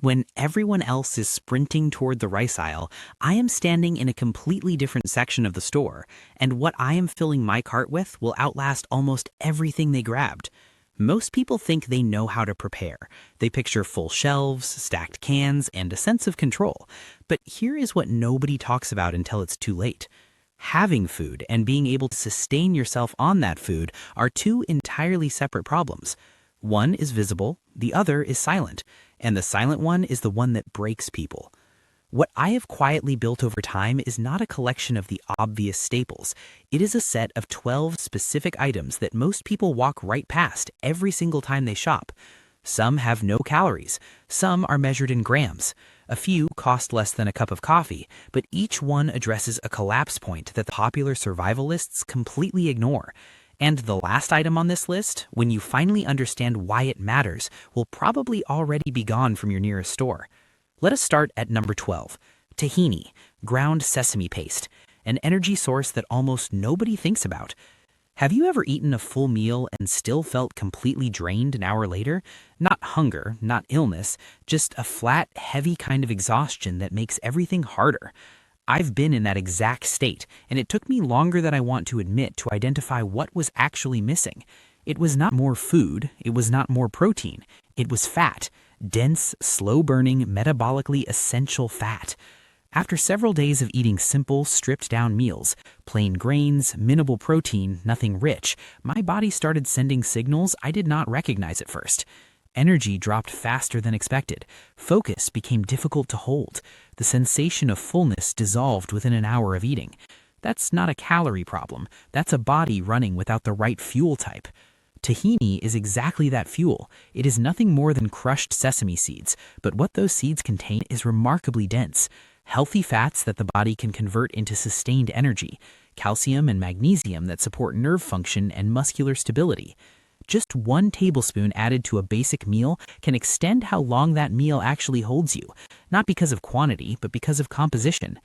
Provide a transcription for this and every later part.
When everyone else is sprinting toward the rice aisle, I am standing in a completely different section of the store, and what I am filling my cart with will outlast almost everything they grabbed. Most people think they know how to prepare. They picture full shelves, stacked cans, and a sense of control. But here is what nobody talks about until it's too late. Having food and being able to sustain yourself on that food are two entirely separate problems. One is visible, the other is silent, and the silent one is the one that breaks people. What I have quietly built over time is not a collection of the obvious staples. It is a set of 12 specific items that most people walk right past every single time they shop. Some have no calories, some are measured in grams. A few cost less than a cup of coffee, but each one addresses a collapse point that the popular survival lists completely ignore. And the last item on this list, when you finally understand why it matters, will probably already be gone from your nearest store. Let us start at number 12, tahini, ground sesame paste, an energy source that almost nobody thinks about. Have you ever eaten a full meal and still felt completely drained an hour later? Not hunger, not illness, just a flat, heavy kind of exhaustion that makes everything harder. I've been in that exact state, and it took me longer than I want to admit to identify what was actually missing. It was not more food, it was not more protein, it was fat. Dense, slow-burning, metabolically essential fat. After several days of eating simple, stripped-down meals, plain grains, minimal protein, nothing rich, my body started sending signals I did not recognize at first. Energy dropped faster than expected. Focus became difficult to hold. The sensation of fullness dissolved within an hour of eating. That's not a calorie problem. That's a body running without the right fuel type. Tahini is exactly that fuel. It is nothing more than crushed sesame seeds, but what those seeds contain is remarkably dense. Healthy fats that the body can convert into sustained energy, calcium and magnesium that support nerve function and muscular stability. Just 1 tablespoon added to a basic meal can extend how long that meal actually holds you, not because of quantity, but because of composition.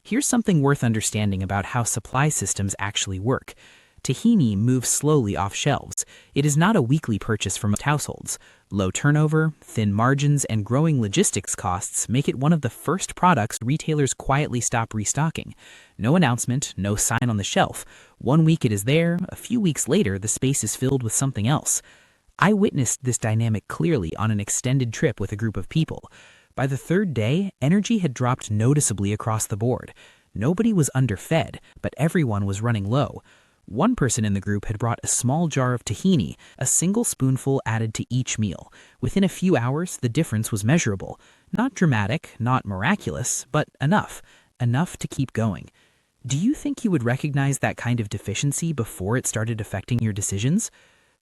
Here's something worth understanding about how supply systems actually work. Tahini moves slowly off shelves. It is not a weekly purchase for most households. Low turnover, thin margins, and growing logistics costs make it one of the first products retailers quietly stop restocking. No announcement, no sign on the shelf. 1 week it is there, a few weeks later the space is filled with something else. I witnessed this dynamic clearly on an extended trip with a group of people. By the 3rd day, energy had dropped noticeably across the board. Nobody was underfed, but everyone was running low. One person in the group had brought a small jar of tahini, a single spoonful added to each meal. Within a few hours, the difference was measurable. Not dramatic, not miraculous, but enough. Enough to keep going. Do you think you would recognize that kind of deficiency before it started affecting your decisions?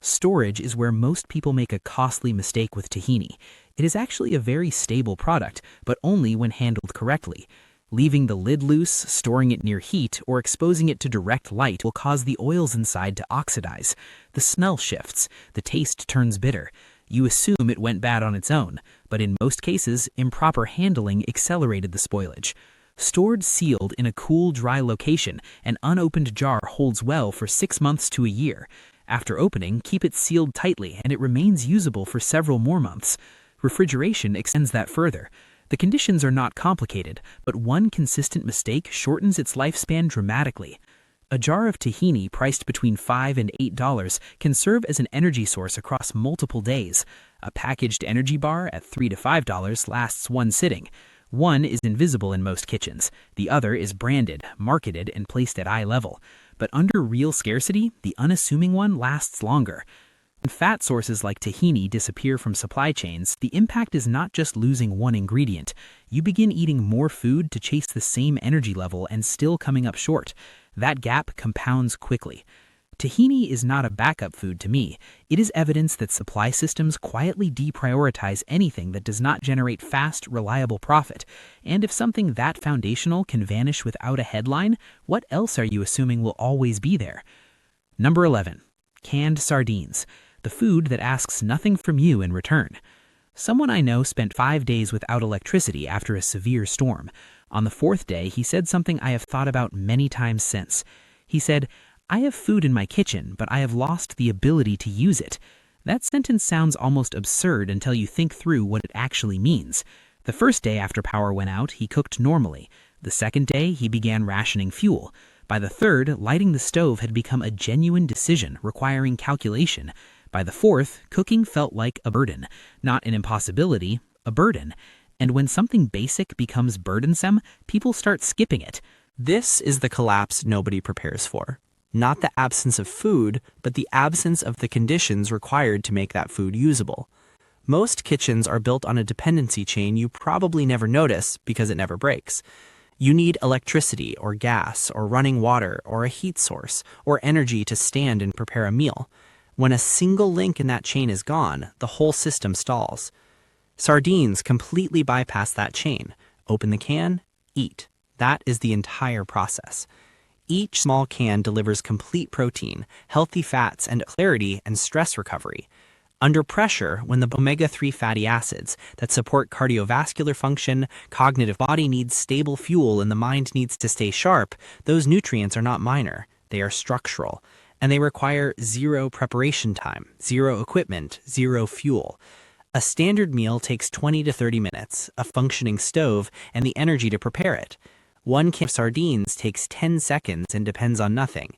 Storage is where most people make a costly mistake with tahini. It is actually a very stable product, but only when handled correctly. Leaving the lid loose, storing it near heat, or exposing it to direct light will cause the oils inside to oxidize. The smell shifts. The taste turns bitter. You assume it went bad on its own, but in most cases, improper handling accelerated the spoilage. Stored sealed in a cool, dry location, an unopened jar holds well for 6 months to a year. After opening, keep it sealed tightly and it remains usable for several more months. Refrigeration extends that further. The conditions are not complicated, but one consistent mistake shortens its lifespan dramatically. A jar of tahini priced between $5 and $8 can serve as an energy source across multiple days. A packaged energy bar at $3 to $5 lasts 1 sitting. One is invisible in most kitchens. The other is branded, marketed, and placed at eye level. But under real scarcity, the unassuming one lasts longer. When fat sources like tahini disappear from supply chains, the impact is not just losing one ingredient. You begin eating more food to chase the same energy level and still coming up short. That gap compounds quickly. Tahini is not a backup food to me. It is evidence that supply systems quietly deprioritize anything that does not generate fast, reliable profit. And if something that foundational can vanish without a headline, what else are you assuming will always be there? Number 11. Canned sardines. The food that asks nothing from you in return. Someone I know spent 5 days without electricity after a severe storm. On the 4th day, he said something I have thought about many times since. He said, "I have food in my kitchen, but I have lost the ability to use it." That sentence sounds almost absurd until you think through what it actually means. The first day after power went out, he cooked normally. The second day, he began rationing fuel. By the third, lighting the stove had become a genuine decision requiring calculation. By the fourth, cooking felt like a burden, not an impossibility, a burden. And when something basic becomes burdensome, people start skipping it. This is the collapse nobody prepares for. Not the absence of food, but the absence of the conditions required to make that food usable. Most kitchens are built on a dependency chain you probably never notice because it never breaks. You need electricity or gas or running water or a heat source or energy to stand and prepare a meal. When a single link in that chain is gone, the whole system stalls. Sardines completely bypass that chain. Open the can, eat. That is the entire process. Each small can delivers complete protein, healthy fats, and clarity and stress recovery. Under pressure, when the omega-3 fatty acids that support cardiovascular function, cognitive body needs stable fuel, and the mind needs to stay sharp, those nutrients are not minor. They are structural. And they require zero preparation time, zero equipment, zero fuel. A standard meal takes 20 to 30 minutes, a functioning stove, and the energy to prepare it. One can of sardines takes 10 seconds and depends on nothing.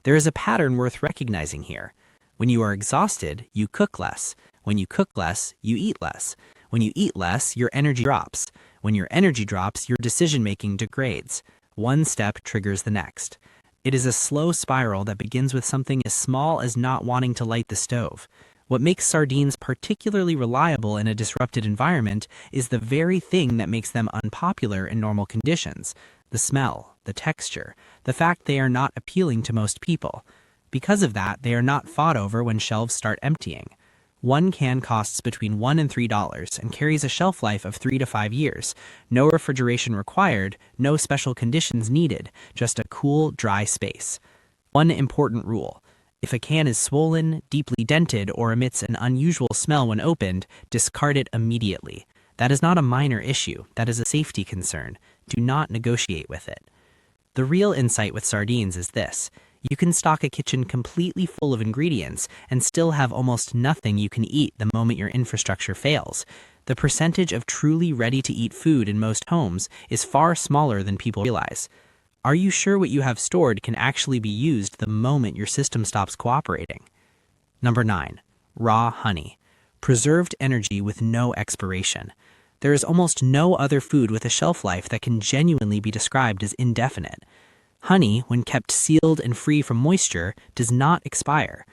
There is a pattern worth recognizing here. When you are exhausted, you cook less. When you cook less, you eat less. When you eat less, your energy drops. When your energy drops, your decision-making degrades. One step triggers the next. It is a slow spiral that begins with something as small as not wanting to light the stove. What makes sardines particularly reliable in a disrupted environment is the very thing that makes them unpopular in normal conditions: the smell, the texture, the fact they are not appealing to most people. Because of that, they are not fought over when shelves start emptying. One can costs between $1 and $3 and carries a shelf life of 3 to 5 years. No refrigeration required, no special conditions needed, just a cool, dry space. One important rule: if a can is swollen, deeply dented, or emits an unusual smell when opened, discard it immediately. That is not a minor issue, that is a safety concern. Do not negotiate with it. The real insight with sardines is this: you can stock a kitchen completely full of ingredients and still have almost nothing you can eat the moment your infrastructure fails. The percentage of truly ready-to-eat food in most homes is far smaller than people realize. Are you sure what you have stored can actually be used the moment your system stops cooperating? Number 9. Raw honey. Preserved energy with no expiration. There is almost no other food with a shelf life that can genuinely be described as indefinite. Honey, when kept sealed and free from moisture, does not expire.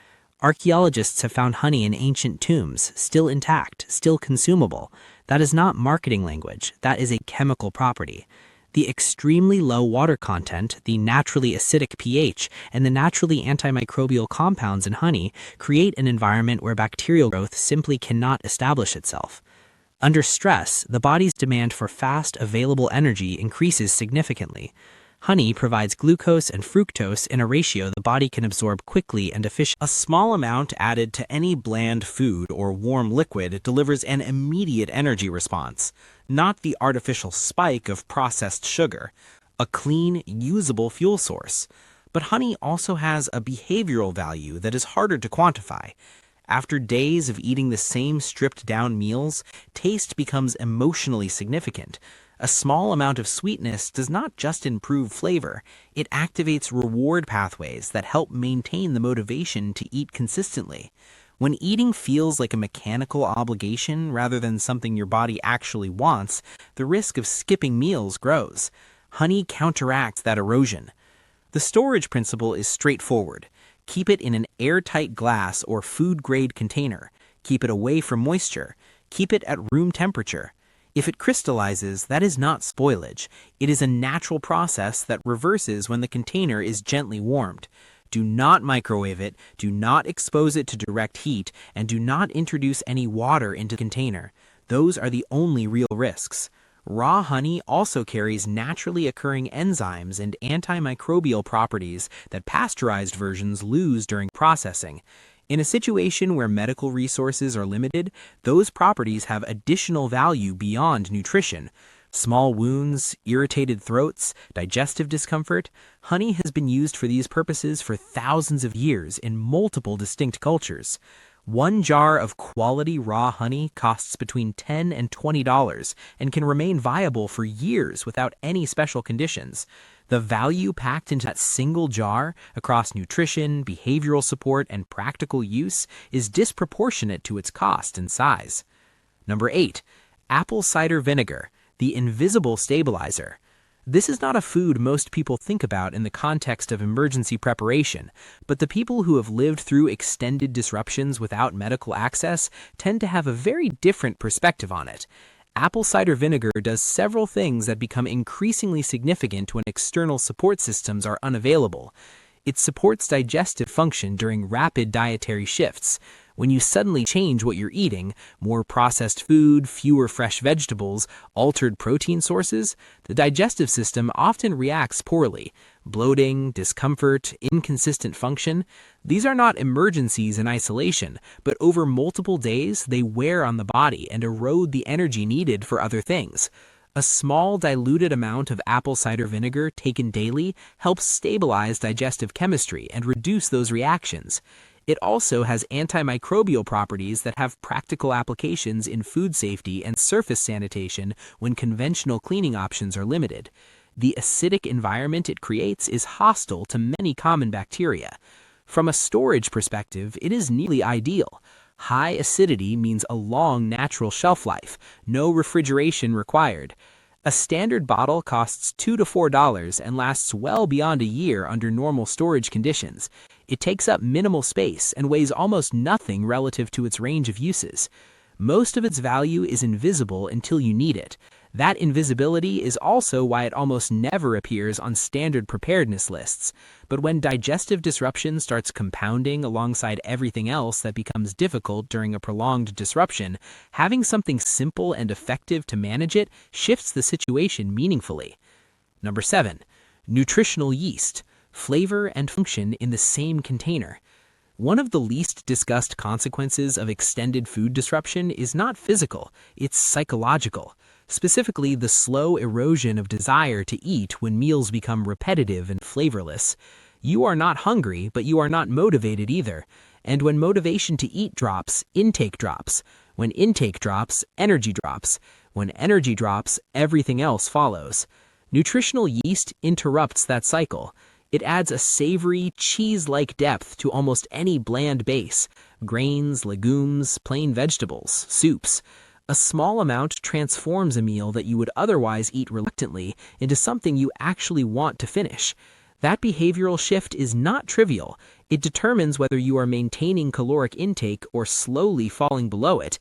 Archaeologists have found honey in ancient tombs, still intact, still consumable. That is not marketing language, that is a chemical property. The extremely low water content, the naturally acidic pH, and the naturally antimicrobial compounds in honey create an environment where bacterial growth simply cannot establish itself. Under stress, the body's demand for fast, available energy increases significantly. Honey provides glucose and fructose in a ratio the body can absorb quickly and efficiently. A small amount added to any bland food or warm liquid delivers an immediate energy response, not the artificial spike of processed sugar, a clean, usable fuel source. But honey also has a behavioral value that is harder to quantify. After days of eating the same stripped-down meals, taste becomes emotionally significant. A small amount of sweetness does not just improve flavor, it activates reward pathways that help maintain the motivation to eat consistently. When eating feels like a mechanical obligation rather than something your body actually wants, the risk of skipping meals grows. Honey counteracts that erosion. The storage principle is straightforward. Keep it in an airtight glass or food-grade container. Keep it away from moisture. Keep it at room temperature. If it crystallizes, that is not spoilage. It is a natural process that reverses when the container is gently warmed. Do not microwave it, do not expose it to direct heat, and do not introduce any water into the container. Those are the only real risks. Raw honey also carries naturally occurring enzymes and antimicrobial properties that pasteurized versions lose during processing. In a situation where medical resources are limited, those properties have additional value beyond nutrition. Small wounds, irritated throats, digestive discomfort. Honey has been used for these purposes for thousands of years in multiple distinct cultures. One jar of quality raw honey costs between $10 and $20 and can remain viable for years without any special conditions. The value packed into that single jar across nutrition, behavioral support, and practical use is disproportionate to its cost and size. Number 8. Apple cider vinegar, the invisible stabilizer. This is not a food most people think about in the context of emergency preparation, but the people who have lived through extended disruptions without medical access tend to have a very different perspective on it. Apple cider vinegar does several things that become increasingly significant when external support systems are unavailable. It supports digestive function during rapid dietary shifts. When you suddenly change what you're eating, more processed food, fewer fresh vegetables, altered protein sources, the digestive system often reacts poorly. Bloating, discomfort, inconsistent function, these are not emergencies in isolation, but over multiple days they wear on the body and erode the energy needed for other things. A small diluted amount of apple cider vinegar taken daily helps stabilize digestive chemistry and reduce those reactions. It also has antimicrobial properties that have practical applications in food safety and surface sanitation when conventional cleaning options are limited. The acidic environment it creates is hostile to many common bacteria. From a storage perspective, it is nearly ideal. High acidity means a long natural shelf life, no refrigeration required. A standard bottle costs $2 to $4 and lasts well beyond a year under normal storage conditions. It takes up minimal space and weighs almost nothing relative to its range of uses. Most of its value is invisible until you need it. That invisibility is also why it almost never appears on standard preparedness lists. But when digestive disruption starts compounding alongside everything else that becomes difficult during a prolonged disruption, having something simple and effective to manage it shifts the situation meaningfully. Number 7. Nutritional yeast, flavor and function in the same container. One of the least discussed consequences of extended food disruption is not physical, it's psychological. Specifically, the slow erosion of desire to eat when meals become repetitive and flavorless. You are not hungry, but you are not motivated either. And when motivation to eat drops, intake drops. When intake drops, energy drops. When energy drops, everything else follows. Nutritional yeast interrupts that cycle. It adds a savory, cheese-like depth to almost any bland base. Grains, legumes, plain vegetables, soups. A small amount transforms a meal that you would otherwise eat reluctantly into something you actually want to finish. That behavioral shift is not trivial. It determines whether you are maintaining caloric intake or slowly falling below it.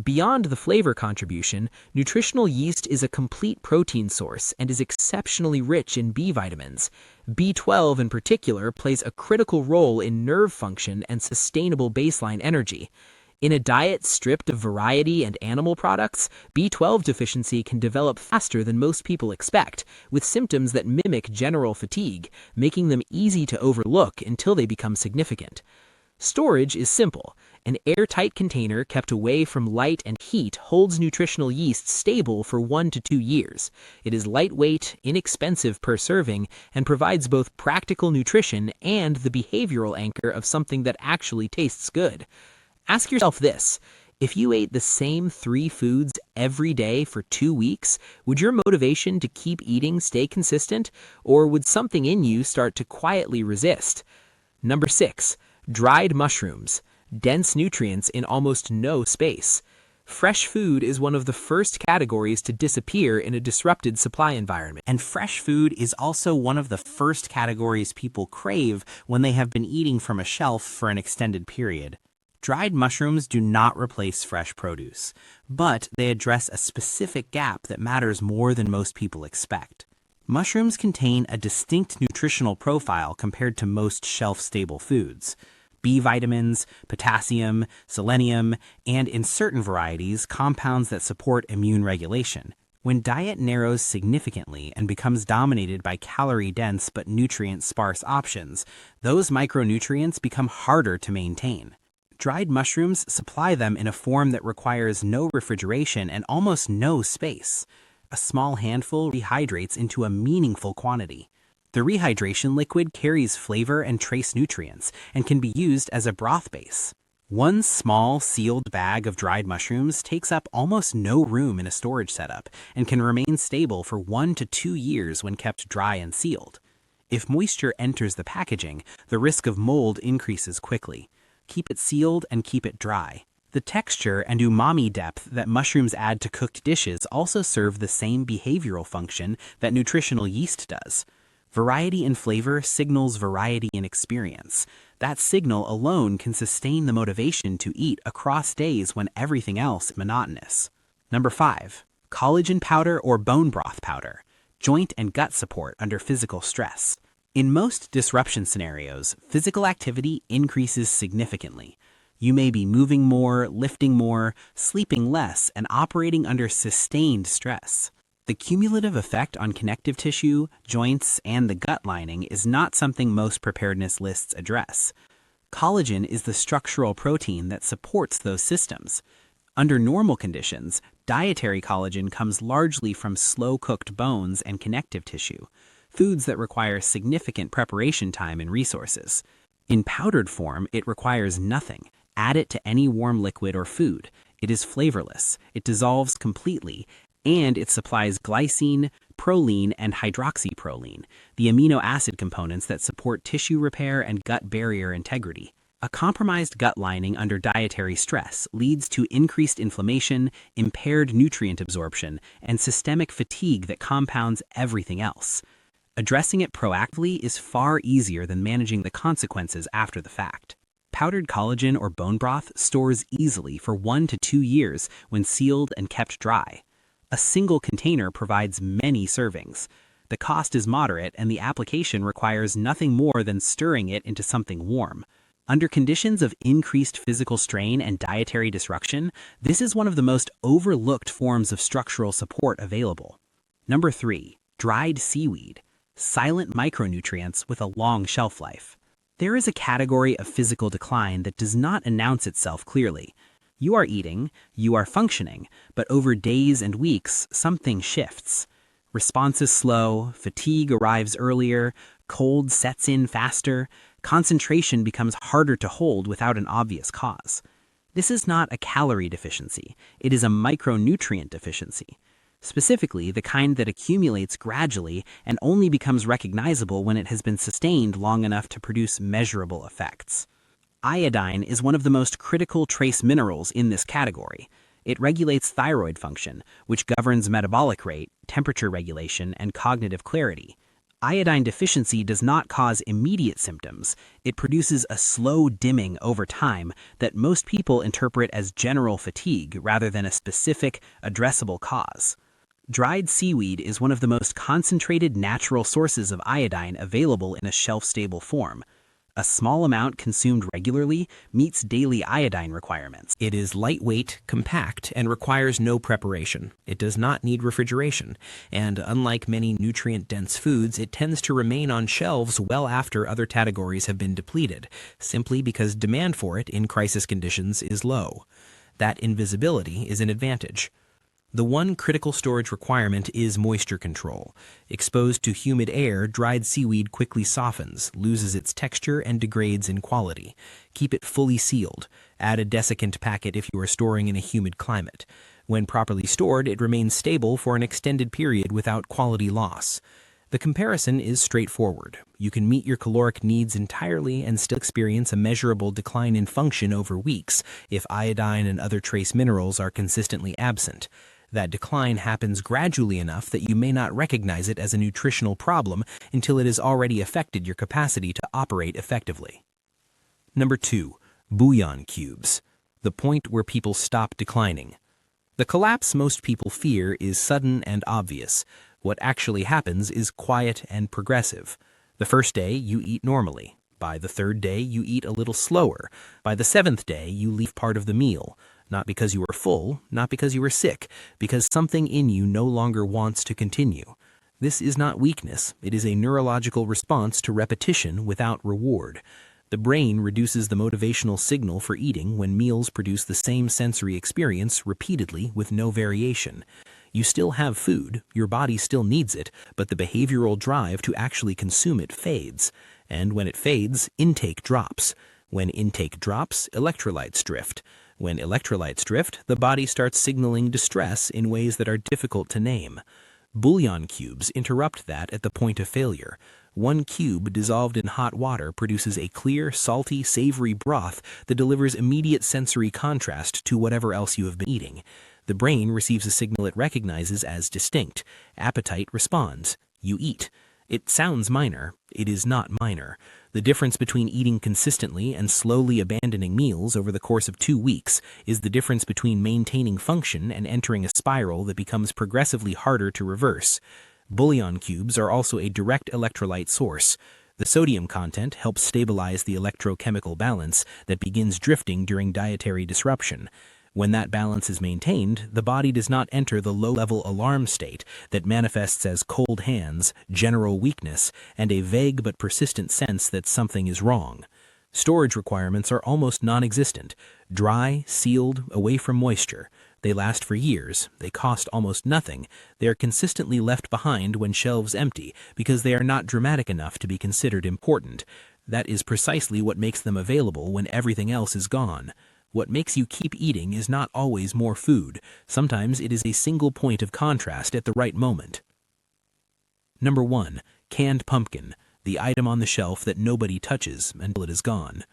Beyond the flavor contribution, nutritional yeast is a complete protein source and is exceptionally rich in B vitamins. B12 in particular plays a critical role in nerve function and sustainable baseline energy. In a diet stripped of variety and animal products, B12 deficiency can develop faster than most people expect, with symptoms that mimic general fatigue, making them easy to overlook until they become significant. Storage is simple. An airtight container kept away from light and heat holds nutritional yeast stable for 1 to 2 years. It is lightweight, inexpensive per serving, and provides both practical nutrition and the behavioral anchor of something that actually tastes good. Ask yourself this: if you ate the same 3 foods every day for 2 weeks, would your motivation to keep eating stay consistent, or would something in you start to quietly resist? Number 6. Dried mushrooms. Dense nutrients in almost no space. Fresh food is one of the first categories to disappear in a disrupted supply environment. And fresh food is also one of the first categories people crave when they have been eating from a shelf for an extended period. Dried mushrooms do not replace fresh produce, but they address a specific gap that matters more than most people expect. Mushrooms contain a distinct nutritional profile compared to most shelf-stable foods. B vitamins, potassium, selenium, and in certain varieties, compounds that support immune regulation. When diet narrows significantly and becomes dominated by calorie-dense but nutrient-sparse options, those micronutrients become harder to maintain. Dried mushrooms supply them in a form that requires no refrigeration and almost no space. A small handful rehydrates into a meaningful quantity. The rehydration liquid carries flavor and trace nutrients and can be used as a broth base. One small sealed bag of dried mushrooms takes up almost no room in a storage setup and can remain stable for 1 to 2 years when kept dry and sealed. If moisture enters the packaging, the risk of mold increases quickly. Keep it sealed and keep it dry. The texture and umami depth that mushrooms add to cooked dishes also serve the same behavioral function that nutritional yeast does. Variety in flavor signals variety in experience. That signal alone can sustain the motivation to eat across days when everything else is monotonous. Number 5. Collagen powder or bone broth powder. Joint and gut support under physical stress. In most disruption scenarios, physical activity increases significantly. You may be moving more, lifting more, sleeping less, and operating under sustained stress. The cumulative effect on connective tissue, joints, and the gut lining is not something most preparedness lists address. Collagen is the structural protein that supports those systems. Under normal conditions, dietary collagen comes largely from slow-cooked bones and connective tissue, foods that require significant preparation time and resources. In powdered form, it requires nothing. Add it to any warm liquid or food. It is flavorless, it dissolves completely, and it supplies glycine, proline, and hydroxyproline, the amino acid components that support tissue repair and gut barrier integrity. A compromised gut lining under dietary stress leads to increased inflammation, impaired nutrient absorption, and systemic fatigue that compounds everything else. Addressing it proactively is far easier than managing the consequences after the fact. Powdered collagen or bone broth stores easily for 1 to 2 years when sealed and kept dry. A single container provides many servings. The cost is moderate and the application requires nothing more than stirring it into something warm. Under conditions of increased physical strain and dietary disruption, this is one of the most overlooked forms of structural support available. Number 3. Dried seaweed. Silent micronutrients with a long shelf life. There is a category of physical decline that does not announce itself clearly. You are eating, you are functioning, but over days and weeks, something shifts. Response is slow, fatigue arrives earlier, cold sets in faster, concentration becomes harder to hold without an obvious cause. This is not a calorie deficiency, it is a micronutrient deficiency. Specifically, the kind that accumulates gradually and only becomes recognizable when it has been sustained long enough to produce measurable effects. Iodine is one of the most critical trace minerals in this category. It regulates thyroid function, which governs metabolic rate, temperature regulation, and cognitive clarity. Iodine deficiency does not cause immediate symptoms. It produces a slow dimming over time that most people interpret as general fatigue rather than a specific, addressable cause. Dried seaweed is one of the most concentrated natural sources of iodine available in a shelf-stable form. A small amount consumed regularly meets daily iodine requirements. It is lightweight, compact, and requires no preparation. It does not need refrigeration, and unlike many nutrient-dense foods, it tends to remain on shelves well after other categories have been depleted, simply because demand for it in crisis conditions is low. That invisibility is an advantage. The one critical storage requirement is moisture control. Exposed to humid air, dried seaweed quickly softens, loses its texture, and degrades in quality. Keep it fully sealed. Add a desiccant packet if you are storing in a humid climate. When properly stored, it remains stable for an extended period without quality loss. The comparison is straightforward. You can meet your caloric needs entirely and still experience a measurable decline in function over weeks if iodine and other trace minerals are consistently absent. That decline happens gradually enough that you may not recognize it as a nutritional problem until it has already affected your capacity to operate effectively. Number 2. Bouillon cubes. The point where people stop declining. The collapse most people fear is sudden and obvious. What actually happens is quiet and progressive. The first day, you eat normally. By the third day, you eat a little slower. By the seventh day, you leave part of the meal. Not because you were full, not because you were sick, because something in you no longer wants to continue. This is not weakness, it is a neurological response to repetition without reward. The brain reduces the motivational signal for eating when meals produce the same sensory experience repeatedly with no variation. You still have food, your body still needs it, but the behavioral drive to actually consume it fades. And when it fades, intake drops. When intake drops, electrolytes drift. When electrolytes drift, the body starts signaling distress in ways that are difficult to name. Bouillon cubes interrupt that at the point of failure. One cube dissolved in hot water produces a clear, salty, savory broth that delivers immediate sensory contrast to whatever else you have been eating. The brain receives a signal it recognizes as distinct. Appetite responds. You eat. It sounds minor. It is not minor. The difference between eating consistently and slowly abandoning meals over the course of 2 weeks is the difference between maintaining function and entering a spiral that becomes progressively harder to reverse. Bouillon cubes are also a direct electrolyte source. The sodium content helps stabilize the electrochemical balance that begins drifting during dietary disruption. When that balance is maintained, the body does not enter the low-level alarm state that manifests as cold hands, general weakness, and a vague but persistent sense that something is wrong. Storage requirements are almost non-existent, dry, sealed, away from moisture. They last for years, they cost almost nothing, they are consistently left behind when shelves empty because they are not dramatic enough to be considered important. That is precisely what makes them available when everything else is gone. What makes you keep eating is not always more food. Sometimes it is a single point of contrast at the right moment. Number 1. Canned pumpkin, the item on the shelf that nobody touches until it is gone.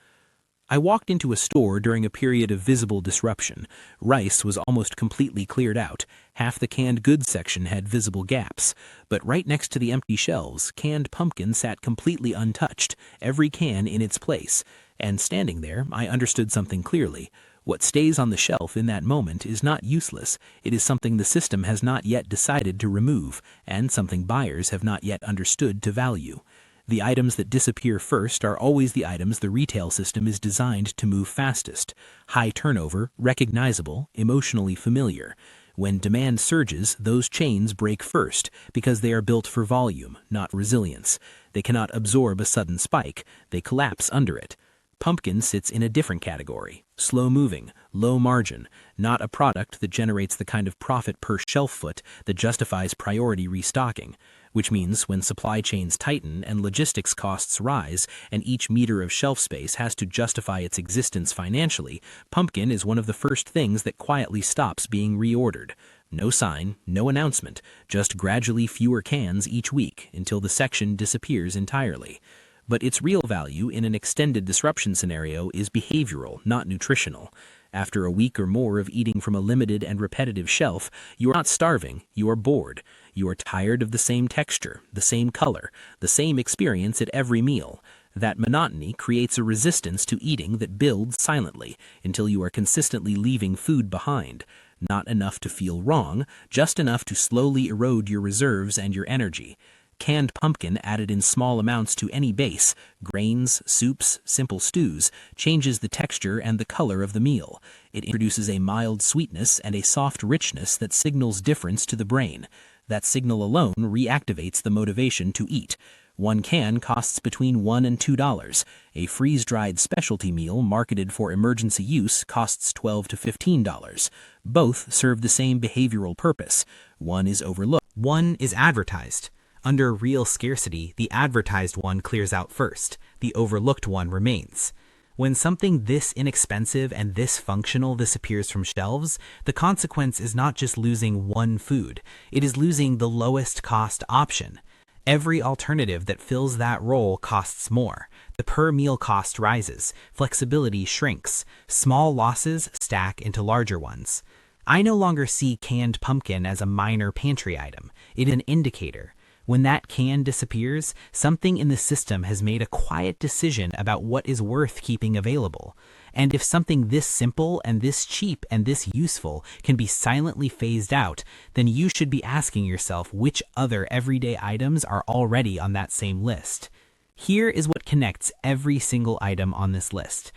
I walked into a store during a period of visible disruption. Rice was almost completely cleared out. Half the canned goods section had visible gaps. But right next to the empty shelves, canned pumpkin sat completely untouched, every can in its place. And standing there, I understood something clearly. What stays on the shelf in that moment is not useless. It is something the system has not yet decided to remove, and something buyers have not yet understood to value. The items that disappear first are always the items the retail system is designed to move fastest. High turnover, recognizable, emotionally familiar. When demand surges, those chains break first because they are built for volume, not resilience. They cannot absorb a sudden spike. They collapse under it. Pumpkin sits in a different category. Slow-moving, low margin, not a product that generates the kind of profit per shelf foot that justifies priority restocking. Which means when supply chains tighten and logistics costs rise and each meter of shelf space has to justify its existence financially, pumpkin is one of the first things that quietly stops being reordered. No sign, no announcement, just gradually fewer cans each week until the section disappears entirely. But its real value in an extended disruption scenario is behavioral, not nutritional. After a week or more of eating from a limited and repetitive shelf, you are not starving, you are bored. You are tired of the same texture, the same color, the same experience at every meal. That monotony creates a resistance to eating that builds silently until you are consistently leaving food behind. Not enough to feel wrong, just enough to slowly erode your reserves and your energy. Canned pumpkin added in small amounts to any base, grains, soups, simple stews, changes the texture and the color of the meal. It introduces a mild sweetness and a soft richness that signals difference to the brain. That signal alone reactivates the motivation to eat. One can costs between $1 and $2. A freeze-dried specialty meal marketed for emergency use costs $12 to $15. Both serve the same behavioral purpose. One is overlooked. One is advertised. Under real scarcity, the advertised one clears out first. The overlooked one remains. When something this inexpensive and this functional disappears from shelves, the consequence is not just losing one food, it is losing the lowest cost option. Every alternative that fills that role costs more. The per meal cost rises, flexibility shrinks, small losses stack into larger ones. I no longer see canned pumpkin as a minor pantry item. It is an indicator. When that can disappears, something in the system has made a quiet decision about what is worth keeping available. And if something this simple and this cheap and this useful can be silently phased out, then you should be asking yourself which other everyday items are already on that same list. Here is what connects every single item on this list.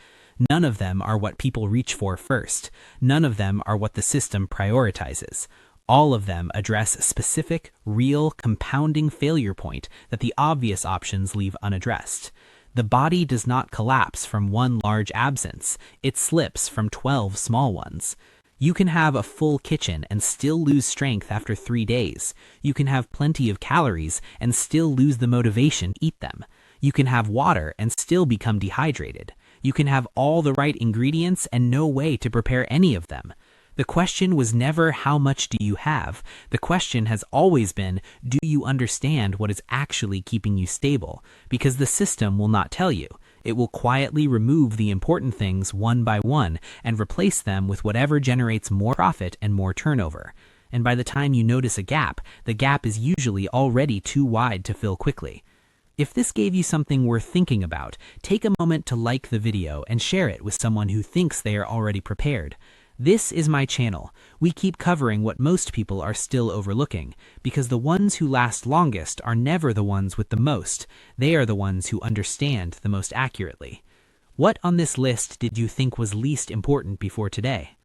None of them are what people reach for first. None of them are what the system prioritizes. All of them address a specific, real, compounding failure point that the obvious options leave unaddressed. The body does not collapse from one large absence, it slips from 12 small ones. You can have a full kitchen and still lose strength after 3 days. You can have plenty of calories and still lose the motivation to eat them. You can have water and still become dehydrated. You can have all the right ingredients and no way to prepare any of them. The question was never how much do you have? The question has always been, do you understand what is actually keeping you stable? Because the system will not tell you. It will quietly remove the important things one by one and replace them with whatever generates more profit and more turnover. And by the time you notice a gap, the gap is usually already too wide to fill quickly. If this gave you something worth thinking about, take a moment to like the video and share it with someone who thinks they are already prepared. This is my channel. We keep covering what most people are still overlooking, because the ones who last longest are never the ones with the most. They are the ones who understand the most accurately. What on this list did you think was least important before today?